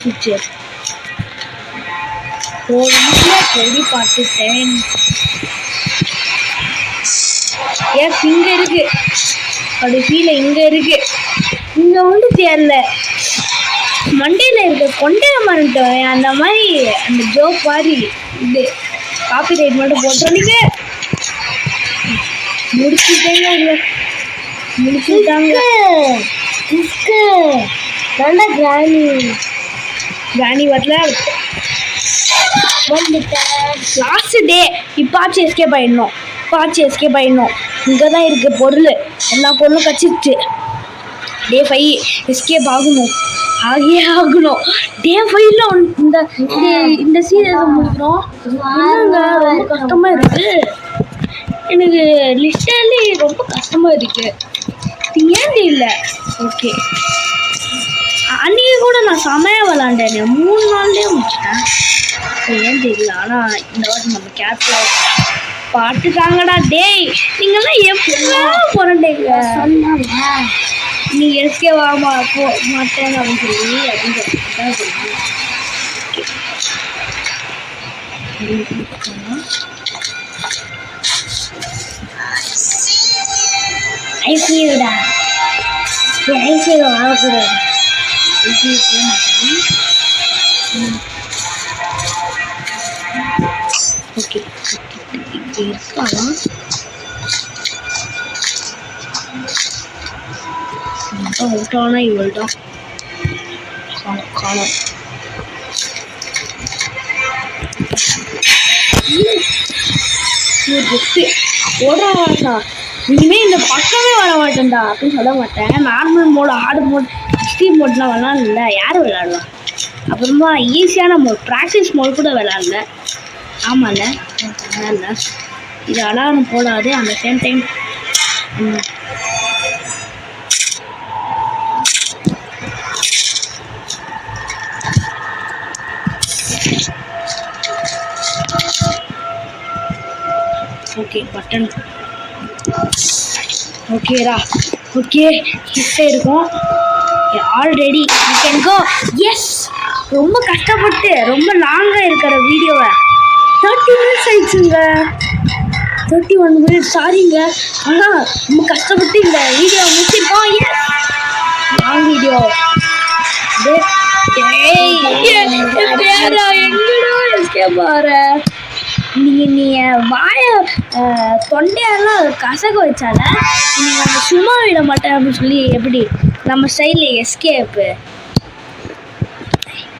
ஒரு வீட்டில் கொடி பார்த்துட்டேன். இங்க இருக்கு, கடைசியில் இங்க இருக்கு. இங்க வந்து தேரல, மண்டையில இருக்க கொண்டைய மறந்துட்டேன். அந்த மாதிரி அந்த ஜோக் மாதிரி இது காப்பி ரைட் மட்டும் போட்டோன்னீங்க. முடிச்சுட்டாங்க. நல்ல கிராணி வரல. லாஸ்ட் டே இப்பாச்சும் எஸ்கேப் ஆயிடணும். இங்கே தான் இருக்கு பொருள், எல்லா பொருளும் கச்சிருச்சு. டே 5 எஸ்கேப் ஆகணும். டே 5ல இந்த சீரியஸ் முடிக்கிறோம். ரொம்ப கஷ்டமா இருக்கு எனக்கு, லிட்டரலி ரொம்ப கஷ்டமா இருக்கு. ஏன் தெரியல. ஓகே, அன்னைக்கு கூட நான் செமையாக விளாண்டேன், 3 நாள்லேயே முடிச்சிட்டேன். ஏன் தெரியல. ஆனால் இந்த வாட்டி நம்ம கேப்ல பாட்டுக்காங்கடா. டேய் நீங்கள்லாம் எப்படிலாம் போறீங்க? நீ எஸ்கே வாமா போ மாட்டேன் அப்படின்னு சொல்லி அப்படின்னு சொல்லிட்டு ஐசியூடா, ஐசியூ வாங்கக்கூடாது. ஐசியூ போக மாட்டேன். ஓகே, இப்படி இருக்கலாம். விட்டானா இவள்தான் காணும். போடுறா, இனிமே இந்த பக்கமே வர மாட்டேன்டா அப்படின்னு சொல்ல மாட்டேன். Normal mode, hard mode, extreme மோட்லாம் விளாடல. யார் விளாடுவா? அப்புறமா ஈஸியான மோட், ப்ராக்டிஸ் மோட் கூட விளாடல. ஆமாம்ல, விளாடல. இது அலாரம் போடாது. அந்த சேம் டைம் ஓகே பட்டன் ஓகேடா. ஓகே, கிட்ட இருக்கும் already. You can go. Yes, ரொம்ப கஷ்டப்பட்டு ரொம்ப லாங்காக இருக்கிற வீடியோவை 30 minutes ஆயிடுச்சுங்க. 31 minutes, சாரிங்க. ஆனால் ரொம்ப கஷ்டப்பட்டு இந்த வீடியோவை முடிச்சிருக்கோம். Yes, long video. எங்கடா எஸ்கேப் ஆகிற? நீ வாய தொண்டையெல்லாம் கசக வச்சால நீங்கள் சும்மா விட மாட்டேன் அப்படின்னு சொல்லி எப்படி நம்ம ஸ்டைலில் எஸ்கேப்பு